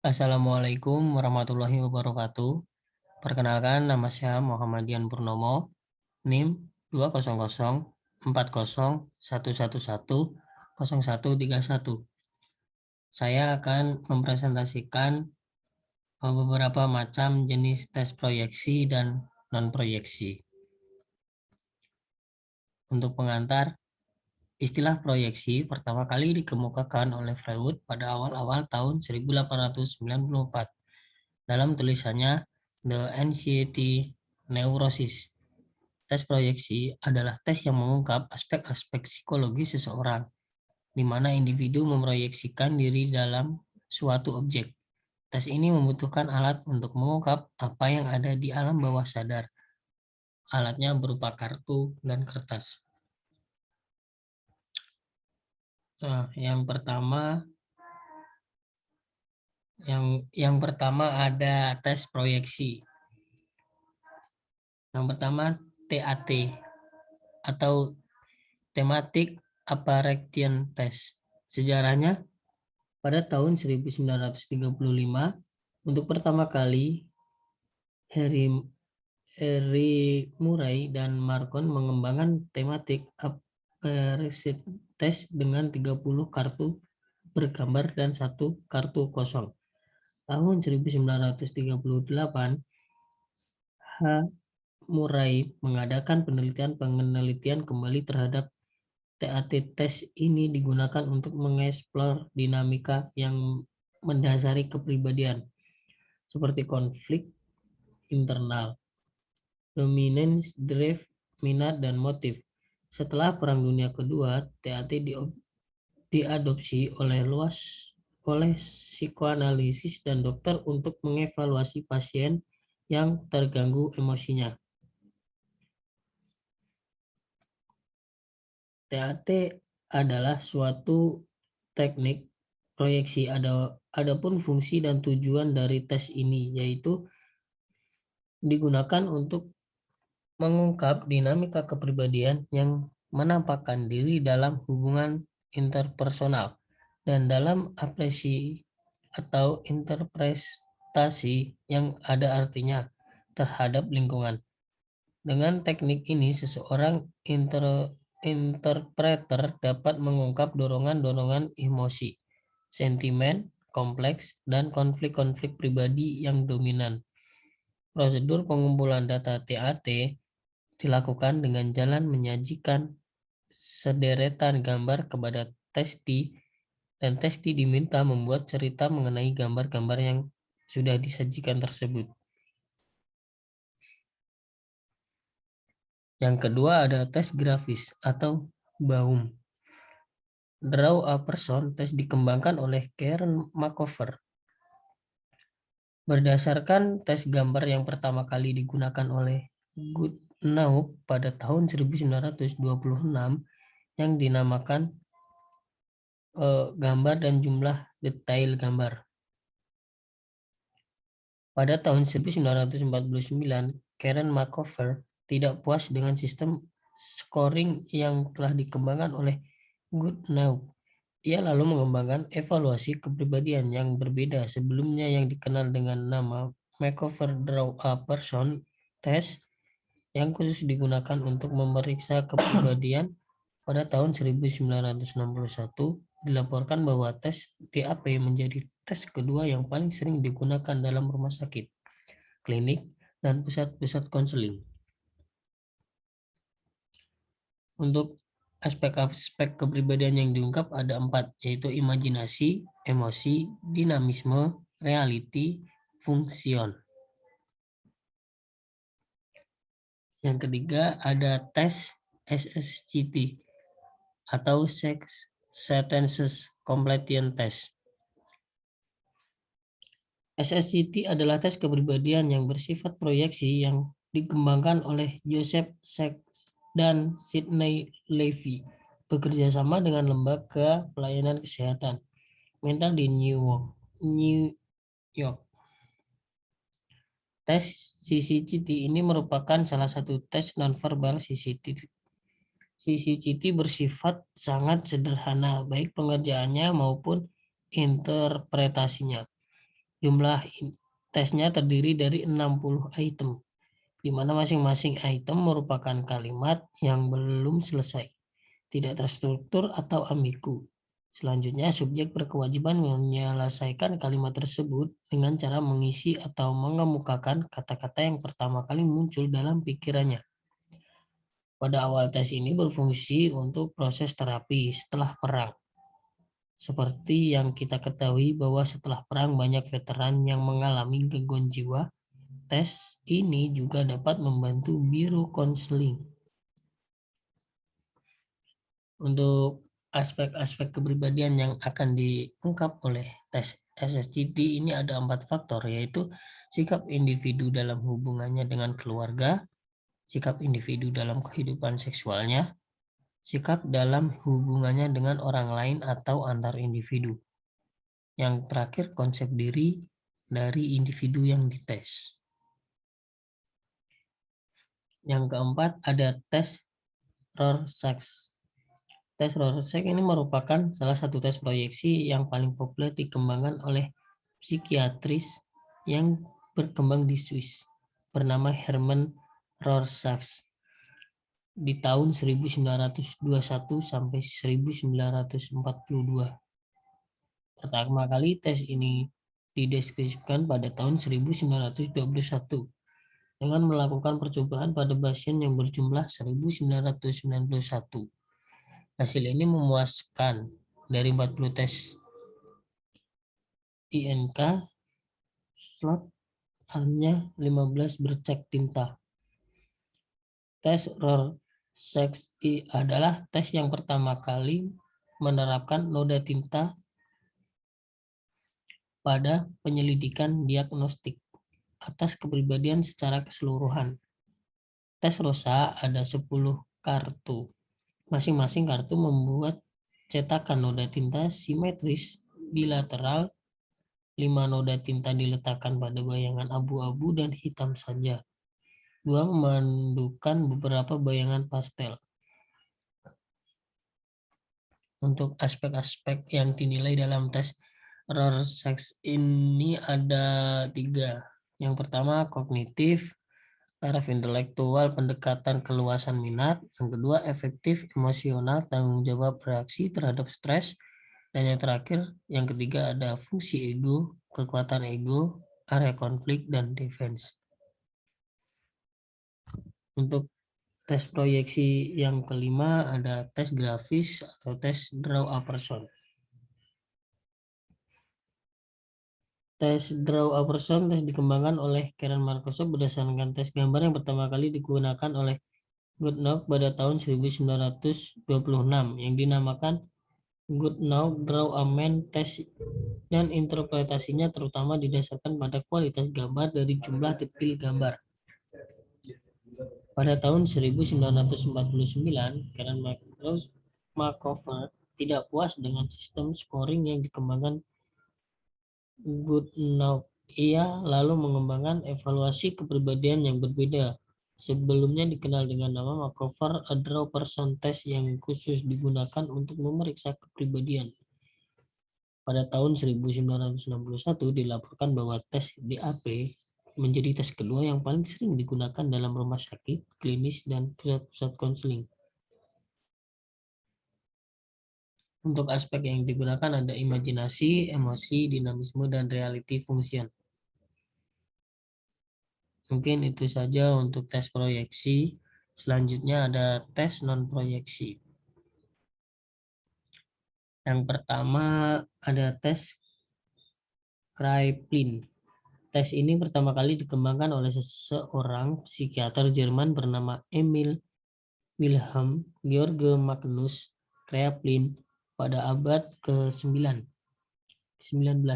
Assalamualaikum warahmatullahi wabarakatuh. Perkenalkan, nama saya Muhammadian Purnomo, NIM 2004011110131. Saya akan mempresentasikan beberapa macam jenis tes proyeksi dan non-proyeksi. Untuk pengantar, istilah proyeksi pertama kali dikemukakan oleh Freud pada awal-awal tahun 1894 dalam tulisannya The Anxiety Neurosis. Tes proyeksi adalah tes yang mengungkap aspek-aspek psikologi seseorang, di mana individu memproyeksikan diri dalam suatu objek. Tes ini membutuhkan alat untuk mengungkap apa yang ada di alam bawah sadar. Alatnya berupa kartu dan kertas. Nah, yang pertama ada tes proyeksi. Yang pertama TAT atau Thematic Apparation Test. Sejarahnya, pada tahun 1935, untuk pertama kali Harry Murray dan Marcon mengembangkan Thematic Apparation Test dengan 30 kartu bergambar dan 1 kartu kosong. Tahun 1938, H. Murray mengadakan penelitian kembali terhadap TAT tes ini digunakan untuk mengeksplor dinamika yang mendasari kepribadian, seperti konflik internal, dominance, drive, minat, dan motif. Setelah Perang Dunia Kedua, TAT diadopsi oleh psikoanalisis dan dokter untuk mengevaluasi pasien yang terganggu emosinya. TAT adalah suatu teknik proyeksi. Adapun fungsi dan tujuan dari tes ini yaitu digunakan untuk mengungkap dinamika kepribadian yang menampakkan diri dalam hubungan interpersonal dan dalam apresiasi atau interpretasi yang ada artinya terhadap lingkungan. Dengan teknik ini, seseorang interpreter dapat mengungkap dorongan-dorongan emosi, sentimen, kompleks, dan konflik-konflik pribadi yang dominan. Prosedur pengumpulan data TAT dilakukan dengan jalan menyajikan sederetan gambar kepada testi, dan testi diminta membuat cerita mengenai gambar-gambar yang sudah disajikan tersebut. Yang kedua ada tes grafis atau Baum. Draw a Person tes dikembangkan oleh Karen McCover. Berdasarkan tes gambar yang pertama kali digunakan oleh Goodenough pada tahun 1926 yang dinamakan gambar dan jumlah detail gambar. Pada tahun 1949, Karen McCover tidak puas dengan sistem scoring yang telah dikembangkan oleh Goodenough. Ia lalu mengembangkan evaluasi kepribadian yang berbeda sebelumnya yang dikenal dengan nama McCover Draw a Person Test yang khusus digunakan untuk memeriksa kepribadian. Pada tahun 1961, dilaporkan bahwa tes DAP menjadi tes kedua yang paling sering digunakan dalam rumah sakit, klinik, dan pusat-pusat konseling. Untuk aspek-aspek kepribadian yang diungkap ada 4, yaitu imajinasi, emosi, dinamisme, reality, funksion. Yang ketiga ada tes SSCT atau Sex Sentences Completion Test. SSCT adalah tes kepribadian yang bersifat proyeksi yang dikembangkan oleh Joseph Sachs dan Sidney Levy bekerja sama dengan Lembaga Pelayanan Kesehatan Mental di New York. Tes CCCT ini merupakan salah satu tes nonverbal CCCT. CCCT bersifat sangat sederhana baik pengerjaannya maupun interpretasinya. Jumlah tesnya terdiri dari 60 item, di mana masing-masing item merupakan kalimat yang belum selesai, tidak terstruktur atau ambigu. Selanjutnya, subjek berkewajiban menyelesaikan kalimat tersebut dengan cara mengisi atau mengemukakan kata-kata yang pertama kali muncul dalam pikirannya. Pada awal tes ini berfungsi untuk proses terapi setelah perang. Seperti yang kita ketahui bahwa setelah perang banyak veteran yang mengalami gangguan jiwa, tes ini juga dapat membantu biro konseling. Untuk aspek-aspek kepribadian yang akan diungkap oleh tes SSCD ini ada 4 faktor, yaitu sikap individu dalam hubungannya dengan keluarga, sikap individu dalam kehidupan seksualnya, sikap dalam hubungannya dengan orang lain atau antar individu. Yang terakhir, konsep diri dari individu yang dites. Yang keempat, ada tes Rorschach. Tes Rorschach ini merupakan salah satu tes proyeksi yang paling populer dikembangkan oleh psikiatris yang berkembang di Swiss bernama Hermann Rorschach di tahun 1921 sampai 1942. Pertama kali tes ini dideskripsikan pada tahun 1921 dengan melakukan percobaan pada pasien yang berjumlah 1991. Hasil ini memuaskan. Dari 40 tes INK, slot hanya 15 bercek tinta. Tes Rorschach adalah tes yang pertama kali menerapkan noda tinta pada penyelidikan diagnostik atas kepribadian secara keseluruhan. Tes Rorschach ada 10 kartu. Masing-masing kartu membuat cetakan noda tinta simetris bilateral. 5 noda tinta diletakkan pada bayangan abu-abu dan hitam saja. 2 memandukan beberapa bayangan pastel. Untuk aspek-aspek yang dinilai dalam tes Rorschach ini ada 3. Yang pertama, kognitif, taraf intelektual, pendekatan keluasan minat. Yang kedua, efektif, emosional, tanggung jawab reaksi terhadap stres. Dan yang terakhir, yang ketiga ada fungsi ego, kekuatan ego, area konflik, dan defense. Untuk tes proyeksi yang kelima ada tes grafis atau tes draw a person. Tes draw a person dikembangkan oleh Karen Markosov berdasarkan tes gambar yang pertama kali digunakan oleh Goodenough pada tahun 1926 yang dinamakan Goodenough Draw a Man Test, dan interpretasinya terutama didasarkan pada kualitas gambar dari jumlah detil gambar. Pada tahun 1949, Karen Markov tidak puas dengan sistem scoring yang dikembangkan Goodenough. Ia lalu mengembangkan evaluasi kepribadian yang berbeda. Sebelumnya dikenal dengan nama Markov Draw Person Test yang khusus digunakan untuk memeriksa kepribadian. Pada tahun 1961 dilaporkan bahwa tes DAP menjadi tes kedua yang paling sering digunakan dalam rumah sakit, klinis, dan pusat-pusat konseling. Untuk aspek yang digunakan ada imajinasi, emosi, dinamisme, dan reality function. Mungkin itu saja untuk tes proyeksi. Selanjutnya ada tes non-proyeksi. Yang pertama ada tes Kraepelin. Tes ini pertama kali dikembangkan oleh seorang psikiater Jerman bernama Emil Wilhelm Georg Magnus Kraepelin pada abad ke-19.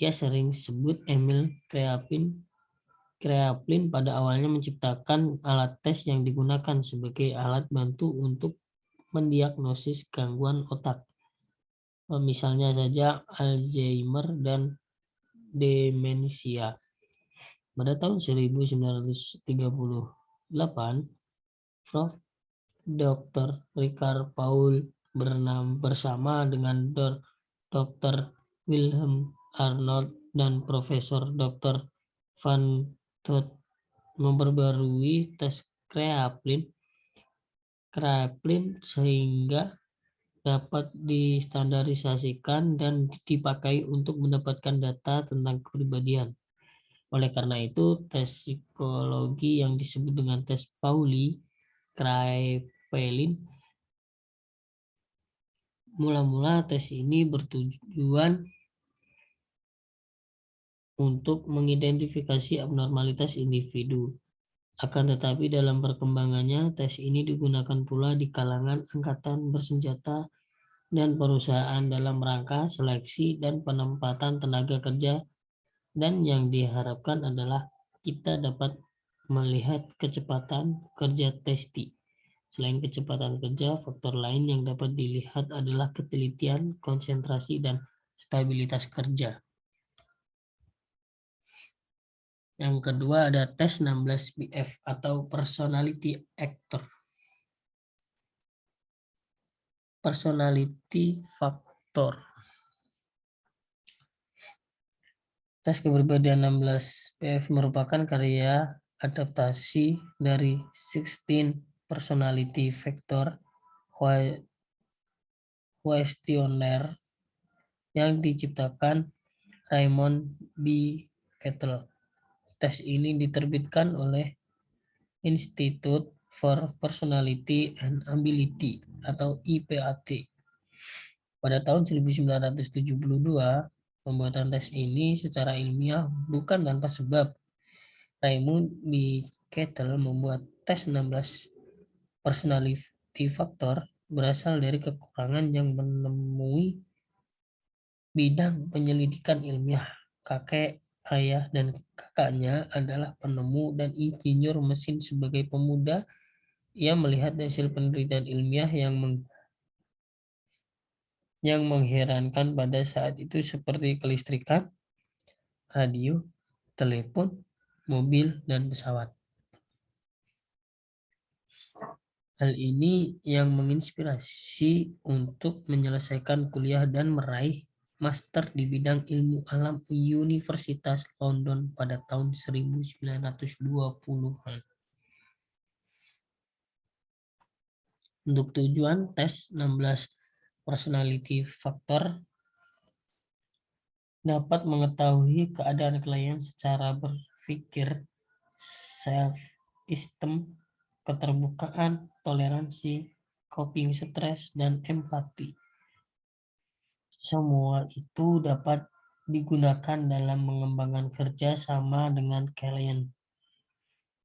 Ia sering disebut Emil Kraepelin pada awalnya menciptakan alat tes yang digunakan sebagai alat bantu untuk mendiagnosis gangguan otak. Misalnya saja Alzheimer dan demensia. Pada tahun 1938, Prof. Dr. Richard Paul bersama dengan Dr. Wilhelm Arnold dan Profesor Dr. Van Todt memperbarui tes Kraepelin sehingga dapat distandarisasikan dan dipakai untuk mendapatkan data tentang kepribadian. Oleh karena itu, tes psikologi yang disebut dengan tes Pauli-Kraepelin, mula-mula tes ini bertujuan untuk mengidentifikasi abnormalitas individu. Akan tetapi dalam perkembangannya, tes ini digunakan pula di kalangan angkatan bersenjata dan perusahaan dalam rangka seleksi dan penempatan tenaga kerja, dan yang diharapkan adalah kita dapat melihat kecepatan kerja testi. Selain kecepatan kerja, faktor lain yang dapat dilihat adalah ketelitian, konsentrasi, dan stabilitas kerja. Yang kedua ada tes 16BF atau Personality Actor. Personality Factor. Tes kepribadian 16BF merupakan karya adaptasi dari 16 Personality Factor Questionnaire yang diciptakan Raymond B. Cattell. Tes ini diterbitkan oleh Institute for Personality and Ability atau IPAT. Pada tahun 1972, pembuatan tes ini secara ilmiah bukan tanpa sebab. Raymond B. Cattell membuat tes 16 personality factor berasal dari kekurangan yang menemui bidang penyelidikan ilmiah. Kakek, ayah, dan kakaknya adalah penemu dan insinyur mesin. Sebagai pemuda, ia melihat hasil penelitian ilmiah yang mengherankan pada saat itu seperti kelistrikan, radio, telepon, mobil, dan pesawat. Hal ini yang menginspirasi untuk menyelesaikan kuliah dan meraih master di bidang ilmu alam Universitas London pada tahun 1920-an. Untuk tujuan tes 16 personality factor dapat mengetahui keadaan klien secara berpikir, self-esteem, keterbukaan, toleransi, coping stres, dan empati. Semua itu dapat digunakan dalam mengembangkan kerja sama dengan klien.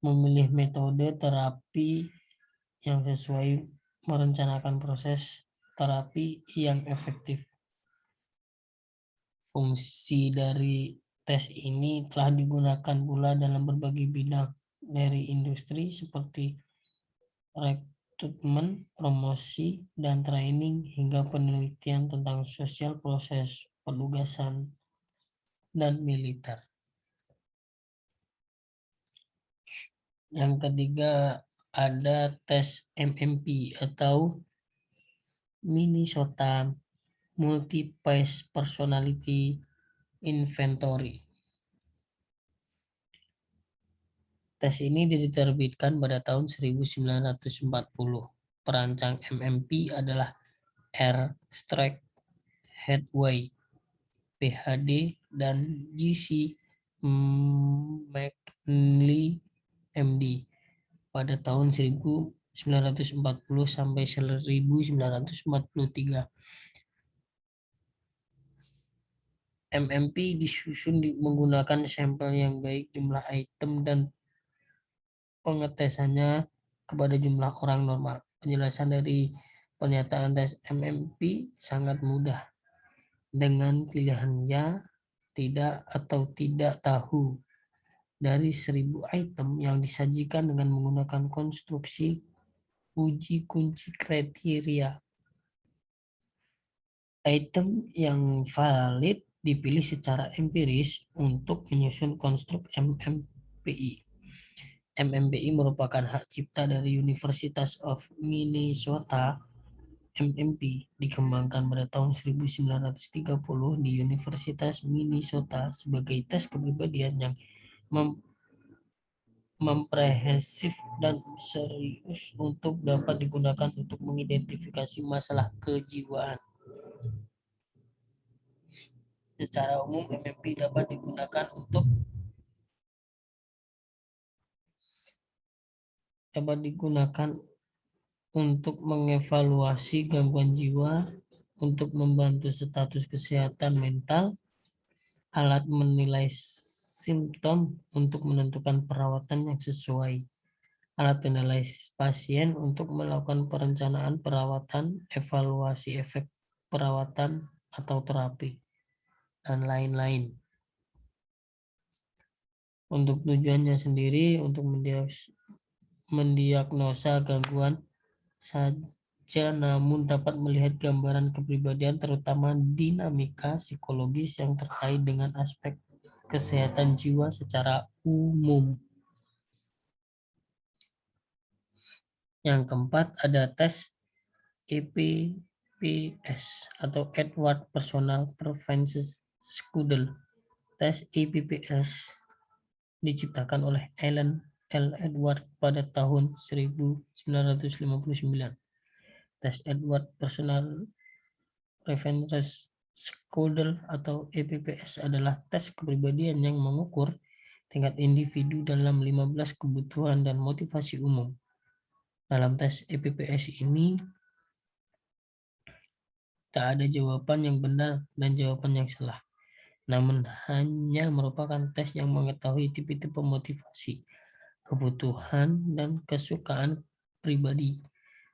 Memilih metode terapi yang sesuai, merencanakan proses terapi yang efektif. Fungsi dari tes ini telah digunakan pula dalam berbagai bidang, dari industri seperti rekrutmen, promosi, dan training, hingga penelitian tentang sosial proses penugasan dan militer. Yang ketiga ada tes MMP atau Minnesota Multi-Phase Personality Inventory. Tes ini diterbitkan pada tahun 1940. Perancang MMP adalah R. Streck Hathaway, PhD, dan G.C. McNeely, MD, pada tahun 1940 sampai 1943. MMP disusun menggunakan sampel yang baik, jumlah item, dan pengetesannya kepada jumlah orang normal. Penjelasan dari pernyataan tes MMP sangat mudah. Dengan pilihan ya, tidak, atau tidak tahu dari 1000 item yang disajikan dengan menggunakan konstruksi uji kunci kriteria. Item yang valid dipilih secara empiris untuk menyusun konstruk MMPI. MMPI merupakan hak cipta dari University of Minnesota MMP dikembangkan pada tahun 1930 di Universitas Minnesota sebagai tes kepribadian yang memprehensif dan serius untuk dapat digunakan untuk mengidentifikasi masalah kejiwaan. Secara umum, MMP dapat digunakan untuk mengevaluasi gangguan jiwa, untuk membantu status kesehatan mental, alat menilai simptom untuk menentukan perawatan yang sesuai, alat penilai pasien untuk melakukan perencanaan perawatan, evaluasi efek perawatan atau terapi, dan lain-lain. Untuk tujuannya sendiri, untuk mendiagnosa gangguan saja, namun dapat melihat gambaran kepribadian, terutama dinamika psikologis yang terkait dengan aspek kesehatan jiwa secara umum. Yang keempat ada tes EPPS atau Edward Personal Preference Scale. Tes EPPS diciptakan oleh Alan L. Edward pada tahun 1959. Tes Edward Personal Preference Scale atau EPPS adalah tes kepribadian yang mengukur tingkat individu dalam 15 kebutuhan dan motivasi umum. Dalam tes EPPS ini tak ada jawaban yang benar dan jawaban yang salah, namun hanya merupakan tes yang mengetahui tipe-tipe motivasi, kebutuhan, dan kesukaan pribadi.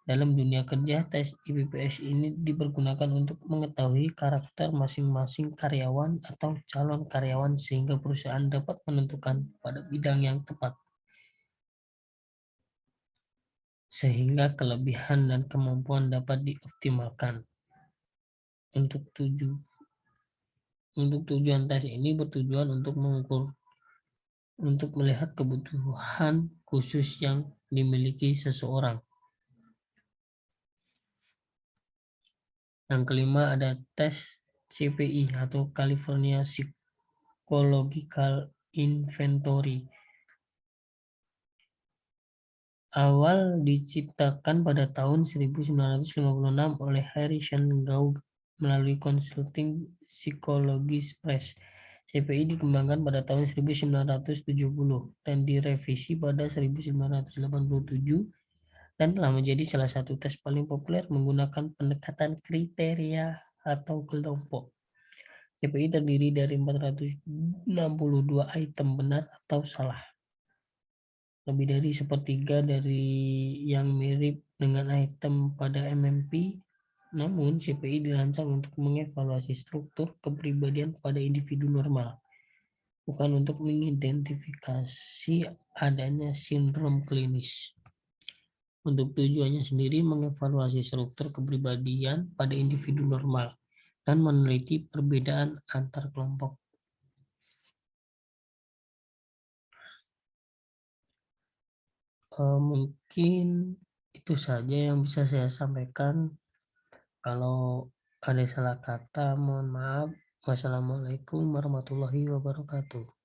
Dalam dunia kerja, tes EPPS ini dipergunakan untuk mengetahui karakter masing-masing karyawan atau calon karyawan sehingga perusahaan dapat menentukan pada bidang yang tepat, sehingga kelebihan dan kemampuan dapat dioptimalkan. Untuk tujuan tes ini bertujuan untuk melihat kebutuhan khusus yang dimiliki seseorang. Yang kelima ada tes CPI atau California Psychological Inventory. Awal diciptakan pada tahun 1956 oleh Harrison Gaug melalui Consulting Psychologist Press. CPI dikembangkan pada tahun 1970 dan direvisi pada 1987 dan telah menjadi salah satu tes paling populer menggunakan pendekatan kriteria atau kelompok. CPI terdiri dari 462 item benar atau salah. Lebih dari sepertiga dari yang mirip dengan item pada MMP, namun CPI dirancang untuk mengevaluasi struktur kepribadian pada individu normal, bukan untuk mengidentifikasi adanya sindrom klinis. Untuk tujuannya sendiri mengevaluasi struktur kepribadian pada individu normal dan meneliti perbedaan antar kelompok. Mungkin itu saja yang bisa saya sampaikan. Kalau ada salah kata, mohon maaf. Wassalamualaikum warahmatullahi wabarakatuh.